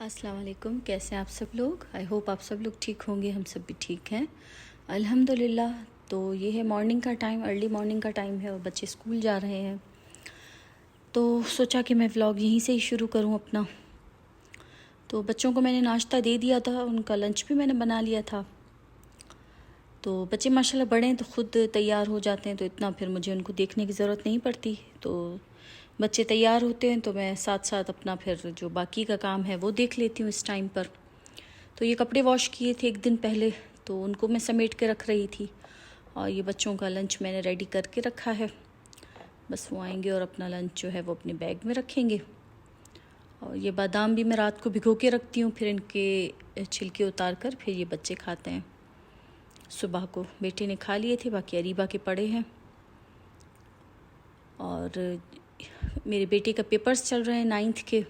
अस्सलाम वालेकुम। कैसे हैं आप सब लोग? आई होप आप सब लोग ठीक होंगे। हम सब भी ठीक हैं अल्हम्दुलिल्लाह। तो ये है मॉर्निंग का टाइम, अर्ली मॉर्निंग का टाइम है और बच्चे स्कूल जा रहे हैं। तो सोचा कि मैं व्लॉग यहीं से ही शुरू करूं अपना। तो बच्चों को मैंने नाश्ता दे दिया था, उनका लंच भी मैंने बना लिया था। तो बच्चे माशाल्लाह बड़े हैं तो ख़ुद तैयार हो जाते हैं, तो इतना फिर मुझे उनको देखने की ज़रूरत नहीं पड़ती। तो बच्चे तैयार होते हैं तो मैं साथ साथ अपना फिर जो बाकी का काम है वो देख लेती हूँ इस टाइम पर। तो ये कपड़े वॉश किए थे एक दिन पहले, तो उनको मैं समेट के रख रही थी। और ये बच्चों का लंच मैंने रेडी करके रखा है। बस वो आएंगे और अपना लंच जो है वो अपने बैग में रखेंगे। और ये बादाम भी मैं रात को भिगो के रखती हूँ, फिर इनके छिलके उतार कर फिर ये बच्चे खाते हैं। सुबह को बेटे ने खा लिए थे, बाकी अरीबा के पड़े हैं। और मेरे बेटे का पेपर्स चल रहे हैं 9th के,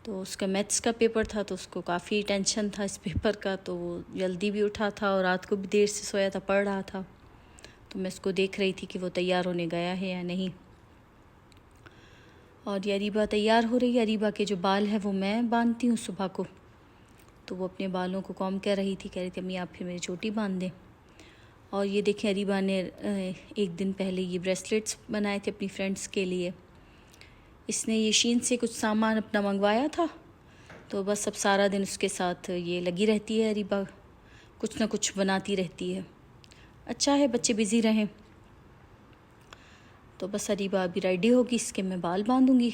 तो उसका मैथ्स का पेपर था, तो उसको काफ़ी टेंशन था इस पेपर का। तो वो जल्दी भी उठा था और रात को भी देर से सोया था, पढ़ रहा था। तो मैं उसको देख रही थी कि वो तैयार होने गया है या नहीं। और ये अरीबा तैयार हो रही है। अरीबा के जो बाल है वो मैं बांधती हूँ सुबह को, तो वो अपने बालों को कॉम कर रही थी, कह रही थी अम्मी आप फिर मेरी चोटी बांध दें। और ये देखें, अरीबा ने एक दिन पहले ये ब्रेसलेट्स बनाए थे अपनी फ्रेंड्स के लिए। इसने ये शीन से कुछ सामान अपना मंगवाया था, तो बस अब सारा दिन उसके साथ ये लगी रहती है। अरीबा कुछ ना कुछ बनाती रहती है। अच्छा है बच्चे बिज़ी रहें। तो बस अरीबा अभी रेडी होगी, इसके मैं बाल बांधूंगी।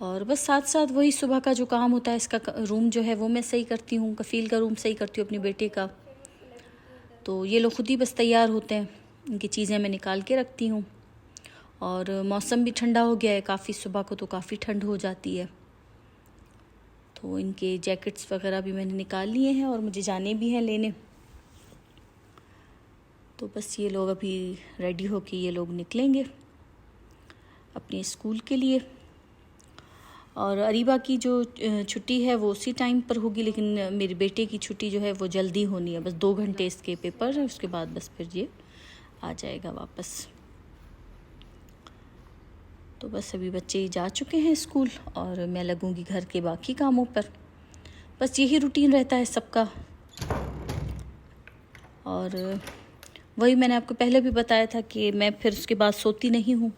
और बस साथ साथ वही सुबह का जो काम होता है, इसका रूम जो है वो मैं सही करती हूँ, कफ़ील का रूम सही करती हूँ अपने बेटे का। तो ये लोग खुद ही बस तैयार होते हैं, इनकी चीज़ें मैं निकाल के रखती हूँ। और मौसम भी ठंडा हो गया है काफ़ी, सुबह को तो काफ़ी ठंड हो जाती है। तो इनके जैकेट्स वगैरह भी मैंने निकाल लिए हैं और मुझे जाने भी हैं लेने। तो बस ये लोग अभी रेडी होके ये लोग निकलेंगे अपने स्कूल के लिए। और अरीबा की जो छुट्टी है वो उसी टाइम पर होगी, लेकिन मेरे बेटे की छुट्टी जो है वो जल्दी होनी है। बस 2 घंटे इसके पेपर है, उसके बाद बस फिर ये आ जाएगा वापस। तो बस अभी बच्चे जा चुके हैं स्कूल और मैं लगूंगी घर के बाकी कामों पर। बस यही रूटीन रहता है सबका। और वही मैंने आपको पहले भी बताया था कि मैं फिर उसके बाद सोती नहीं हूँ।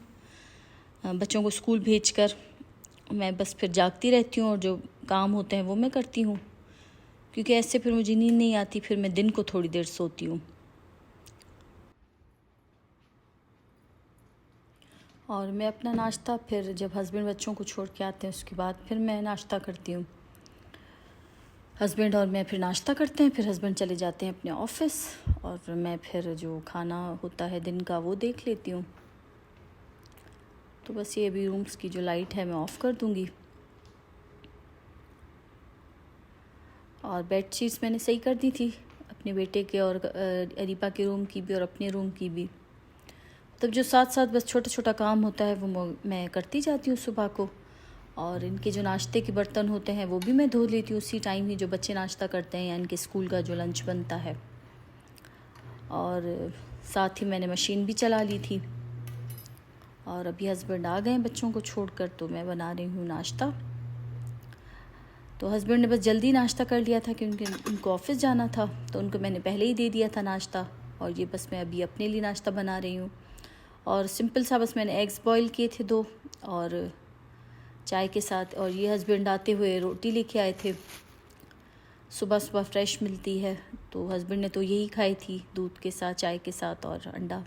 बच्चों को स्कूल भेजकर मैं बस फिर जागती रहती हूँ और जो काम होते हैं वो मैं करती हूँ, क्योंकि ऐसे फिर मुझे नींद नहीं आती। फिर मैं दिन को थोड़ी देर सोती हूँ। और मैं अपना नाश्ता फिर जब हस्बैंड बच्चों को छोड़ के आते हैं उसके बाद फिर मैं नाश्ता करती हूँ। हस्बैंड और मैं फिर नाश्ता करते हैं, फिर हस्बैंड चले जाते हैं अपने ऑफिस और मैं फिर जो खाना होता है दिन का वो देख लेती हूँ। तो बस ये अभी रूम्स की जो लाइट है मैं ऑफ़ कर दूँगी। और बेडशीट्स मैंने सही कर दी थी अपने बेटे के और अरीबा के रूम की भी और अपने रूम की भी। तब जो साथ साथ बस छोटा छोटा काम होता है वो मैं करती जाती हूँ सुबह को। और इनके जो नाश्ते के बर्तन होते हैं वो भी मैं धो लेती हूँ उसी टाइम ही, जो बच्चे नाश्ता करते हैं या इनके स्कूल का जो लंच बनता है। और साथ ही मैंने मशीन भी चला ली थी। और अभी हस्बैंड आ गए बच्चों को छोड़कर, तो मैं बना रही हूँ नाश्ता। तो हस्बैंड ने बस जल्दी नाश्ता कर लिया था क्योंकि उनको ऑफिस जाना था, तो उनको मैंने पहले ही दे दिया था नाश्ता। और ये बस मैं अभी अपने लिए नाश्ता बना रही हूँ। और सिंपल सा बस मैंने एग्स बॉईल किए थे 2 और चाय के साथ। और ये हस्बैंड आते हुए रोटी लेके आए थे, सुबह सुबह फ्रेश मिलती है। तो हस्बैंड ने तो यही खाई थी, दूध के साथ, चाय के साथ और अंडा।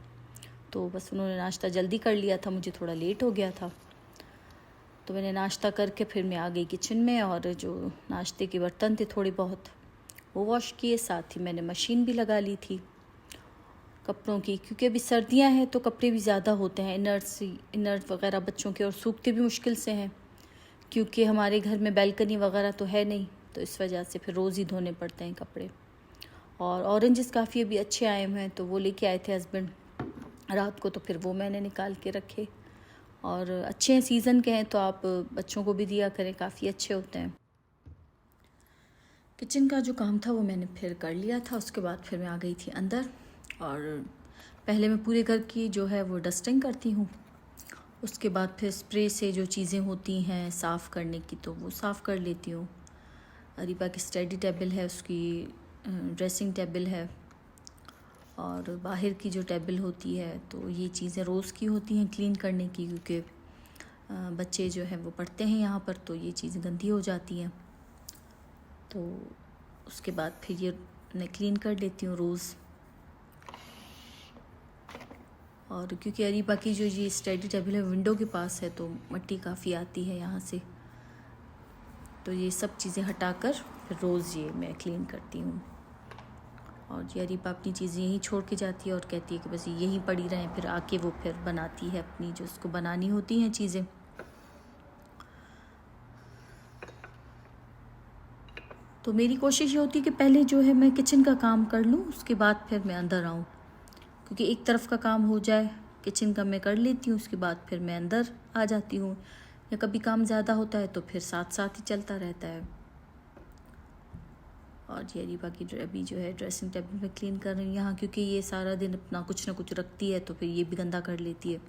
तो बस उन्होंने नाश्ता जल्दी कर लिया था, मुझे थोड़ा लेट हो गया था। तो मैंने नाश्ता करके फिर मैं आ गई किचन में और जो नाश्ते के बर्तन थे थोड़े बहुत वो वॉश किए। साथ ही मैंने मशीन भी लगा ली थी कपड़ों की, क्योंकि अभी सर्दियां हैं तो कपड़े भी ज़्यादा होते हैं, इनर्ट वगैरह बच्चों के, और सूखते भी मुश्किल से हैं क्योंकि हमारे घर में बैल्कनी वगैरह तो है नहीं, तो इस वजह से फिर रोज़ ही धोने पड़ते हैं कपड़े। और ऑरेंजेस काफ़ी अभी अच्छे आए हुए हैं, तो वो लेके आए थे हस्बैंड रात को, तो फिर वो मैंने निकाल के रखे। और अच्छे हैं, सीज़न के हैं, तो आप बच्चों को भी दिया करें, काफ़ी अच्छे होते हैं। किचन का जो काम था वो मैंने फिर कर लिया था। उसके बाद फिर मैं आ गई थी अंदर और पहले मैं पूरे घर की जो है वो डस्टिंग करती हूँ। उसके बाद फिर स्प्रे से जो चीज़ें होती हैं साफ़ करने की तो वो साफ़ कर लेती हूँ। अरीबा की स्टडी टेबल है, उसकी ड्रेसिंग टेबल है, और बाहर की जो टेबल होती है तो ये चीज़ें रोज़ की होती हैं क्लीन करने की, क्योंकि बच्चे जो हैं वो पढ़ते हैं यहाँ पर, तो ये चीज़ें गंदी हो जाती हैं। तो उसके बाद फिर ये मैं क्लीन कर लेती हूँ रोज़। और क्योंकि अरीबा की जो ये स्टडी टेबल है विंडो के पास है तो मिट्टी काफ़ी आती है यहाँ से, तो ये सब चीज़ें हटाकर फिर रोज़ ये मैं क्लीन करती हूँ। और ये अरीबा अपनी चीज़ें यहीं छोड़ के जाती है और कहती है कि बस यहीं पड़ी रहें, फिर आके वो फिर बनाती है अपनी जो उसको बनानी होती हैं चीज़ें। तो मेरी कोशिश ये होती है कि पहले जो है मैं किचन का काम कर लूँ, उसके बाद फिर मैं अंदर आऊँ, क्योंकि एक तरफ का काम हो जाए किचन का मैं कर लेती हूँ, उसके बाद फिर मैं अंदर आ जाती हूँ, या कभी काम ज़्यादा होता है तो फिर साथ साथ ही चलता रहता है। और ये अरीबा की अभी जो है ड्रेसिंग टेबल में क्लीन कर रही हूँ यहाँ, क्योंकि ये सारा दिन अपना कुछ ना कुछ रखती है तो फिर ये भी गंदा कर लेती है,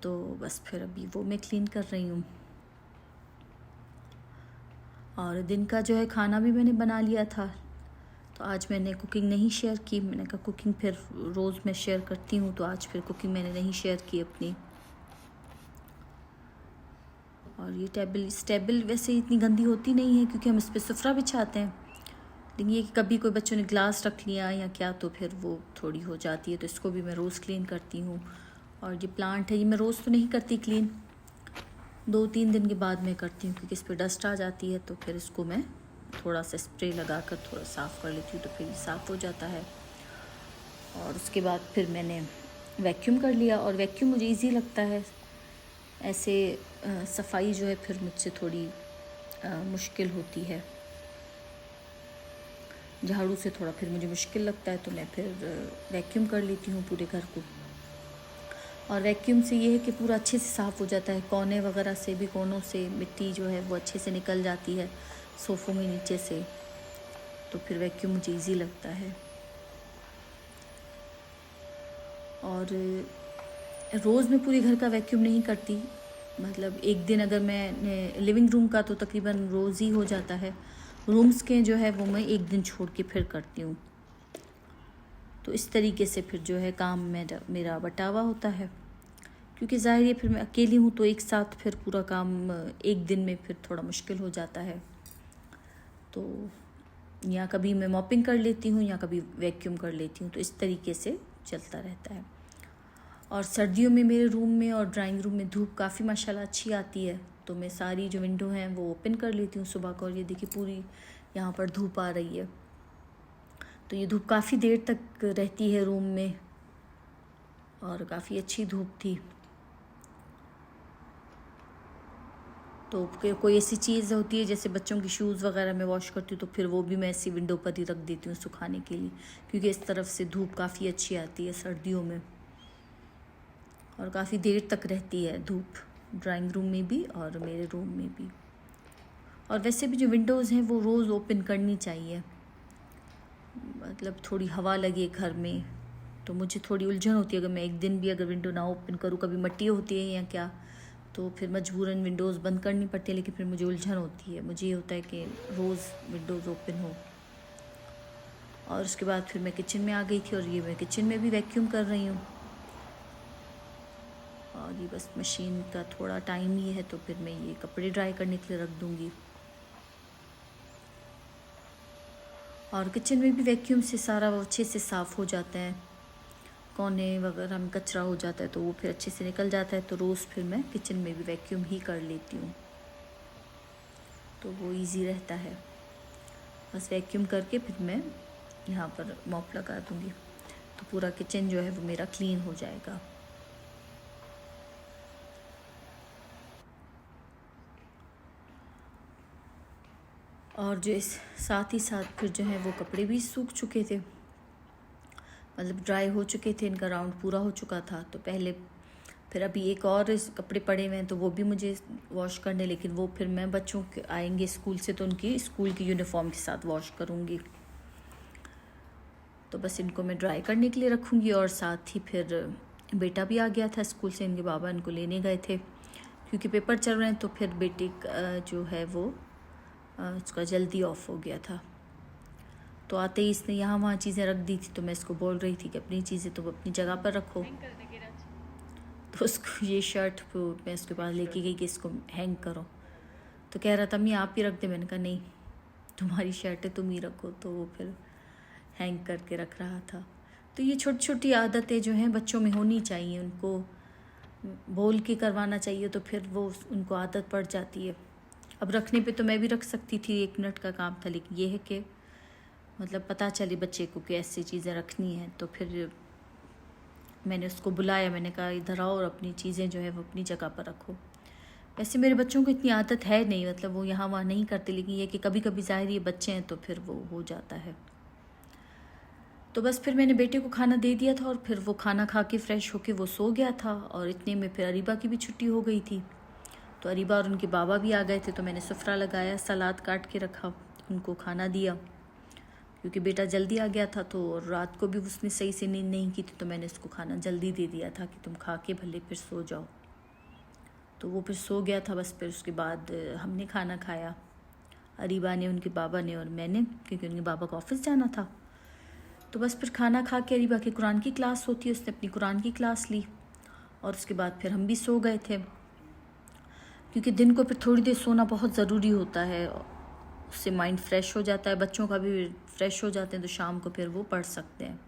तो बस फिर अभी वो मैं क्लीन कर रही हूँ। और दिन का जो है खाना भी मैंने बना लिया था, तो आज मैंने कुकिंग नहीं शेयर की। मैंने कहा कुकिंग फिर रोज़ मैं शेयर करती हूँ, तो आज फिर कुकिंग मैंने नहीं शेयर की अपनी। और ये इस टेबल वैसे इतनी गंदी होती नहीं है, क्योंकि हम इस पर सुफरा बिछाते हैं, लेकिन ये कि कभी कोई बच्चों ने ग्लास रख लिया या क्या तो फिर वो थोड़ी हो जाती है, तो इसको भी मैं रोज़ क्लीन करती हूँ। और ये प्लांट है, ये मैं रोज़ तो नहीं करती क्लीन, 2-3 दिन के बाद मैं करती हूँ, क्योंकि इस पर डस्ट आ जाती है, तो फिर इसको मैं थोड़ा सा स्प्रे लगाकर थोड़ा साफ़ कर लेती हूँ, तो फिर साफ़ हो जाता है। और उसके बाद फिर मैंने वैक्यूम कर लिया, और वैक्यूम मुझे इजी लगता है। ऐसे सफाई जो है फिर मुझसे थोड़ी मुश्किल होती है, झाड़ू से थोड़ा फिर मुझे मुश्किल लगता है, तो मैं फिर वैक्यूम कर लेती हूँ पूरे घर को। और वैक्यूम से ये है कि पूरा अच्छे से साफ़ हो जाता है, कोने वगैरह से भी, कोनों से मिट्टी जो है वो अच्छे से निकल जाती है सोफ़ों में नीचे से, तो फिर वैक्यूम मुझे इजी लगता है। और रोज़ मैं पूरे घर का वैक्यूम नहीं करती, मतलब एक दिन अगर मैं लिविंग रूम का तो तकरीबन रोज़ ही हो जाता है, रूम्स के जो है वो मैं एक दिन छोड़ के फिर करती हूँ। तो इस तरीके से फिर जो है काम मेरा बटावा होता है, क्योंकि ज़ाहिर है फिर मैं अकेली हूँ तो एक साथ फिर पूरा काम एक दिन में फिर थोड़ा मुश्किल हो जाता है। तो या कभी मैं मॉपिंग कर लेती हूँ या कभी वैक्यूम कर लेती हूँ, तो इस तरीके से चलता रहता है। और सर्दियों में मेरे रूम में और ड्राइंग रूम में धूप काफ़ी माशाल्लाह अच्छी आती है, तो मैं सारी जो विंडो हैं वो ओपन कर लेती हूँ सुबह को, और ये देखिए पूरी यहाँ पर धूप आ रही है, तो ये धूप काफ़ी देर तक रहती है रूम में, और काफ़ी अच्छी धूप थी। तो कोई ऐसी चीज़ होती है जैसे बच्चों की शूज़ वगैरह मैं वॉश करती हूँ, तो फिर वो भी मैं ऐसी विंडो पर ही रख देती हूँ सुखाने के लिए, क्योंकि इस तरफ से धूप काफ़ी अच्छी आती है सर्दियों में, और काफ़ी देर तक रहती है धूप, ड्राइंग रूम में भी और मेरे रूम में भी। और वैसे भी जो विंडोज़ हैं वो रोज़ ओपन करनी चाहिए, मतलब थोड़ी हवा लगे घर में, तो मुझे थोड़ी उलझन होती है अगर मैं एक दिन भी अगर विंडो ना ओपन करूँ, कभी मिट्टी होती है या क्या, तो फिर मजबूरन विंडोज़ बंद करनी पड़ती है, लेकिन फिर मुझे उलझन होती है, मुझे ये होता है कि रोज़ विंडोज़ ओपन हो। और उसके बाद फिर मैं किचन में आ गई थी, और ये मैं किचन में भी वैक्यूम कर रही हूँ। और ये बस मशीन का थोड़ा टाइम ही है, तो फिर मैं ये कपड़े ड्राई करने के लिए रख दूँगी। और किचन में भी वैक्यूम से सारा वो अच्छे से साफ़ हो जाता है, कोने वगैरह में कचरा हो जाता है तो वो फिर अच्छे से निकल जाता है, तो रोज़ फिर मैं किचन में भी वैक्यूम ही कर लेती हूँ, तो वो इजी रहता है। बस वैक्यूम करके फिर मैं यहाँ पर मॉप लगा दूँगी, तो पूरा किचन जो है वो मेरा क्लीन हो जाएगा। और जो इस साथ ही साथ फिर जो है वो कपड़े भी सूख चुके थे, मतलब ड्राई हो चुके थे, इनका राउंड पूरा हो चुका था। तो पहले फिर अभी एक और कपड़े पड़े हुए हैं, तो वो भी मुझे वॉश करने, लेकिन वो फिर मैं बच्चों के आएंगे स्कूल से तो उनकी स्कूल की यूनिफॉर्म के साथ वॉश करूँगी। तो बस इनको मैं ड्राई करने के लिए रखूँगी, और साथ ही फिर बेटा भी आ गया था स्कूल से, इनके बाबा इनको लेने गए थे क्योंकि पेपर चल रहे हैं। तो फिर बेटे जो है वो उसका जल्दी ऑफ हो गया था। तो आते ही इसने यहाँ वहाँ चीज़ें रख दी थी। तो मैं इसको बोल रही थी कि अपनी चीज़ें तो अपनी जगह पर रखो। तो उसको ये शर्ट मैं उसके पास लेके गई कि इसको हैंग करो। तो कह रहा था मैं आप ही रख दे। मैंने कहा नहीं, तुम्हारी शर्ट है, तुम ही रखो। तो वो फिर हैंग करके रख रहा था। तो ये छोटी छोटी आदतें जो हैं बच्चों में होनी चाहिए, उनको बोल के करवाना चाहिए, तो फिर वो उनको आदत पड़ जाती है। अब रखने पे तो मैं भी रख सकती थी, 1 मिनट का काम था, लेकिन ये है कि मतलब पता चले बच्चे को कि ऐसी चीज़ें रखनी हैं। तो फिर मैंने उसको बुलाया, मैंने कहा इधर आओ और अपनी चीज़ें जो है वो अपनी जगह पर रखो। वैसे मेरे बच्चों को इतनी आदत है नहीं, मतलब वो यहाँ वहाँ नहीं करते, लेकिन ये कि कभी कभी ज़ाहिर ये बच्चे हैं तो फिर वो हो जाता है। तो बस फिर मैंने बेटे को खाना दे दिया था और फिर वो खाना खा के फ़्रेश होके वो सो गया था। और इतने में फिर अरीबा की भी छुट्टी हो गई थी। तो अरीबा और उनके बाबा भी आ गए थे। तो मैंने सुफ्रा लगाया, सलाद काट के रखा, उनको खाना दिया क्योंकि बेटा जल्दी आ गया था। तो रात को भी उसने सही से नींद नहीं की थी, तो मैंने उसको खाना जल्दी दे दिया था कि तुम खा के भले फिर सो जाओ। तो वो फिर सो गया था। बस फिर उसके बाद हमने खाना खाया, अरीबा ने, उनके बाबा ने और मैंने, क्योंकि उनके बाबा को ऑफिस जाना था। तो बस फिर खाना खा के अरीबा की कुरान की क्लास होती है, उसने अपनी कुरान की क्लास ली। और उसके बाद फिर हम भी सो गए थे, क्योंकि दिन को फिर थोड़ी देर सोना बहुत ज़रूरी होता है, उससे माइंड फ्रेश हो जाता है, बच्चों का भी फ्रेश हो जाते हैं, तो शाम को फिर वो पढ़ सकते हैं।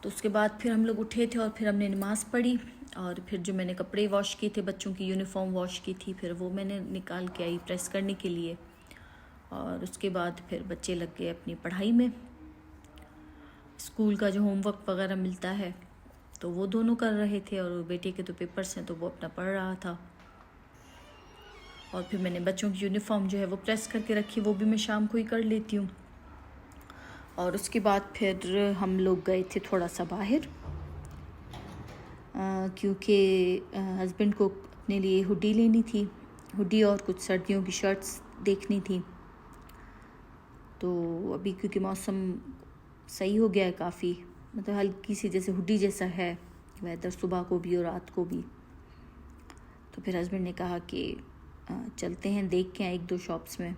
तो उसके बाद फिर हम लोग उठे थे और फिर हमने नमाज़ पढ़ी। और फिर जो मैंने कपड़े वॉश किए थे, बच्चों की यूनिफॉर्म वॉश की थी, फिर वो मैंने निकाल के आई प्रेस करने के लिए। और उसके बाद फिर बच्चे लग गए अपनी पढ़ाई में। स्कूल का जो होमवर्क वगैरह मिलता है तो वो दोनों कर रहे थे, और बेटे के तो पेपर्स हैं तो वो अपना पढ़ रहा था। और फिर मैंने बच्चों की यूनिफॉर्म जो है वो प्रेस करके रखी, वो भी मैं शाम को ही कर लेती हूँ। और उसके बाद फिर हम लोग गए थे थोड़ा सा बाहर, क्योंकि हस्बैंड को अपने लिए हुडी लेनी थी, हुडी और कुछ सर्दियों की शर्ट्स देखनी थी। तो अभी क्योंकि मौसम सही हो गया है काफ़ी, मतलब हल्की सी जैसे हुडी जैसा है वेदर, सुबह को भी और रात को भी। तो फिर हस्बैंड ने कहा कि चलते हैं, देख के आए 1-2 शॉप्स में।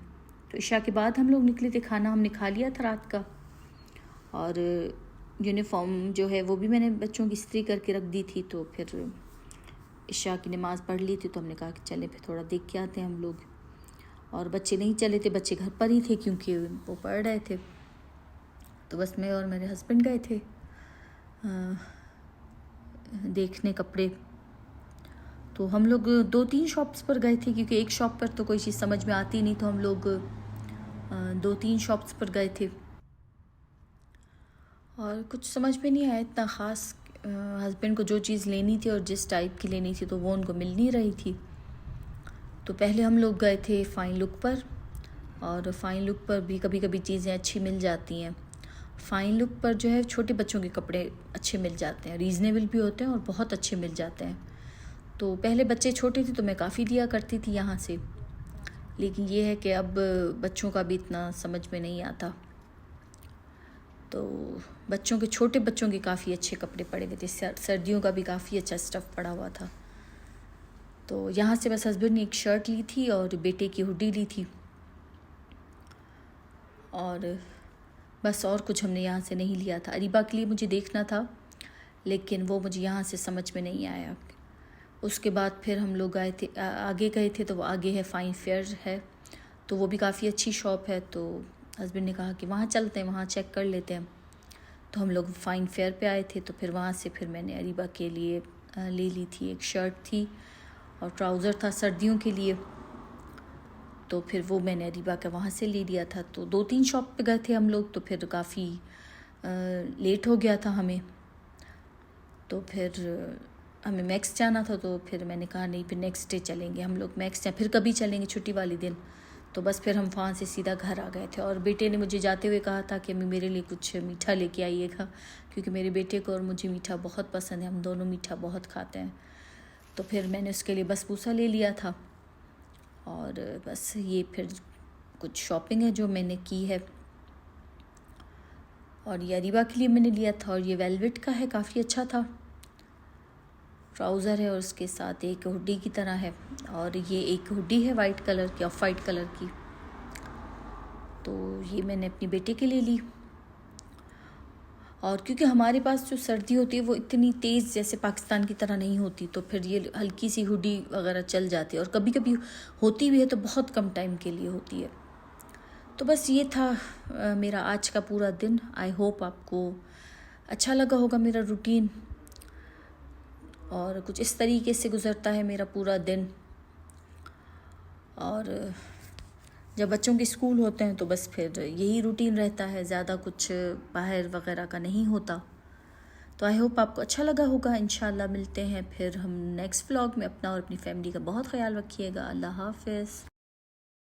तो इशा के बाद हम लोग निकले थे, खाना हमने खा लिया था रात का। और यूनिफॉर्म जो है वो भी मैंने बच्चों की इस्त्री करके रख दी थी। तो फिर इशा की नमाज़ पढ़ ली थी, तो हमने कहा कि चले फिर थोड़ा देख के आते हैं हम लोग। और बच्चे नहीं चले थे, बच्चे घर पर ही थे क्योंकि वो पढ़ रहे थे। तो बस मैं और मेरे हस्बैंड गए थे देखने कपड़े। तो हम लोग 2-3 शॉप्स पर गए थे, क्योंकि एक शॉप पर तो कोई चीज़ समझ में आती नहीं, तो हम लोग 2-3 शॉप्स पर गए थे और कुछ समझ में नहीं आया इतना ख़ास। हस्बैंड को जो चीज़ लेनी थी और जिस टाइप की लेनी थी तो वो उनको मिल नहीं रही थी। तो पहले हम लोग गए थे फ़ाइन लुक पर, और फ़ाइन लुक पर भी कभी कभी चीज़ें अच्छी मिल जाती हैं। फ़ाइन लुक पर जो है छोटे बच्चों के कपड़े अच्छे मिल जाते हैं, रीज़नेबल भी होते हैं और बहुत अच्छे मिल जाते हैं। तो पहले बच्चे छोटे थे तो मैं काफ़ी लिया करती थी यहाँ से, लेकिन ये है कि अब बच्चों का भी इतना समझ में नहीं आता। तो बच्चों के, छोटे बच्चों के काफ़ी अच्छे कपड़े पड़े हुए थे, सर्दियों का भी काफ़ी अच्छा स्टफ़ पड़ा हुआ था। तो यहाँ से बस हस्बैंड ने एक शर्ट ली थी और बेटे की हुडी ली थी, और बस और कुछ हमने यहाँ से नहीं लिया था। अरीबा के लिए मुझे देखना था, लेकिन वो मुझे यहाँ से समझ में नहीं आया। उसके बाद फिर हम लोग आगे गए थे, तो वो आगे है फ़ाइन फेयर है, तो वो भी काफ़ी अच्छी शॉप है। तो हस्बैंड ने कहा कि वहाँ चलते हैं, वहाँ चेक कर लेते हैं। तो हम लोग फ़ाइन फेयर पे आए थे। तो फिर वहाँ से फिर मैंने अरीबा के लिए ले ली थी, एक शर्ट थी और ट्राउज़र था सर्दियों के लिए। तो फिर वो मैंने अरीबा का वहाँ से ले लिया था। तो 2-3 शॉप पे गए थे हम लोग, तो फिर काफ़ी लेट हो गया था हमें। तो फिर हमें मैक्स जाना था, तो फिर मैंने कहा नहीं, फिर नेक्स्ट डे चलेंगे हम लोग मैक्स, या फिर कभी चलेंगे छुट्टी वाले दिन। तो बस फिर हम वहाँ से सीधा घर आ गए थे। और बेटे ने मुझे जाते हुए कहा था कि अम्मी मेरे लिए कुछ मीठा लेके आइएगा, क्योंकि मेरे बेटे को और मुझे मीठा बहुत पसंद है, हम दोनों मीठा बहुत खाते हैं। तो फिर मैंने उसके लिए बसबूसा ले लिया था। और बस ये फिर कुछ शॉपिंग है जो मैंने की है। और ये अरीबा के लिए मैंने लिया था और ये वेलवेट का है, काफ़ी अच्छा था। ट्राउज़र है और उसके साथ एक हुडी की तरह है, और ये एक हुडी है वाइट कलर की, ऑफ वाइट कलर की। तो ये मैंने अपने बेटे के लिए ली। और क्योंकि हमारे पास जो सर्दी होती है वो इतनी तेज़ जैसे पाकिस्तान की तरह नहीं होती, तो फिर ये हल्की सी हुडी वगैरह चल जाती है, और कभी कभी होती भी है तो बहुत कम टाइम के लिए होती है। तो बस ये था मेरा आज का पूरा दिन। आई होप आपको अच्छा लगा होगा मेरा रूटीन, और कुछ इस तरीके से गुज़रता है मेरा पूरा दिन। और जब बच्चों के स्कूल होते हैं तो बस फिर यही रूटीन रहता है, ज़्यादा कुछ बाहर वगैरह का नहीं होता। तो आई होप आपको अच्छा लगा होगा। इंशाल्लाह मिलते हैं फिर हम नेक्स्ट व्लॉग में। अपना और अपनी फैमिली का बहुत ख्याल रखिएगा। अल्लाह हाफ़िज़।